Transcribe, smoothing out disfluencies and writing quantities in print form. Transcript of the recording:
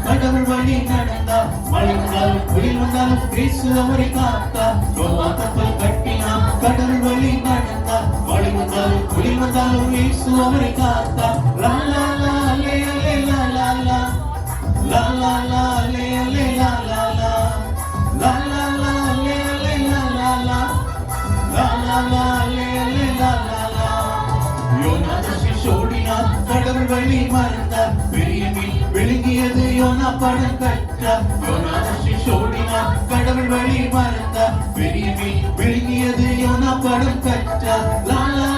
கடவுள் வழி நடந்தார். மழை வந்தாலும் புயல் வந்தாலும் இயேசு அவரை காத்தார். நோவா கப்பல் கட்டினார், கடவுள் வழி நடந்தார். மழை வந்தாலும் புயல் வந்தாலும் இயேசு அவரை காத்தார். லா லா லா லே லே லா லா லா, லா லா லா லே லே லா லா லா, லா லா லா லே லே லா லா லா, லா லா லா லே லே லா லா லா. யோனா ஓடினார், கடவுள் வழி மறந்தார். பெரிய மீன் விழுங்கியது, யோனா படம் கற்றார். யோனா ஓடினார், கடவுள் வழி மறந்தார். பெரிய மீன் விழுங்கியது, யோனா படம் கற்றார். லா லா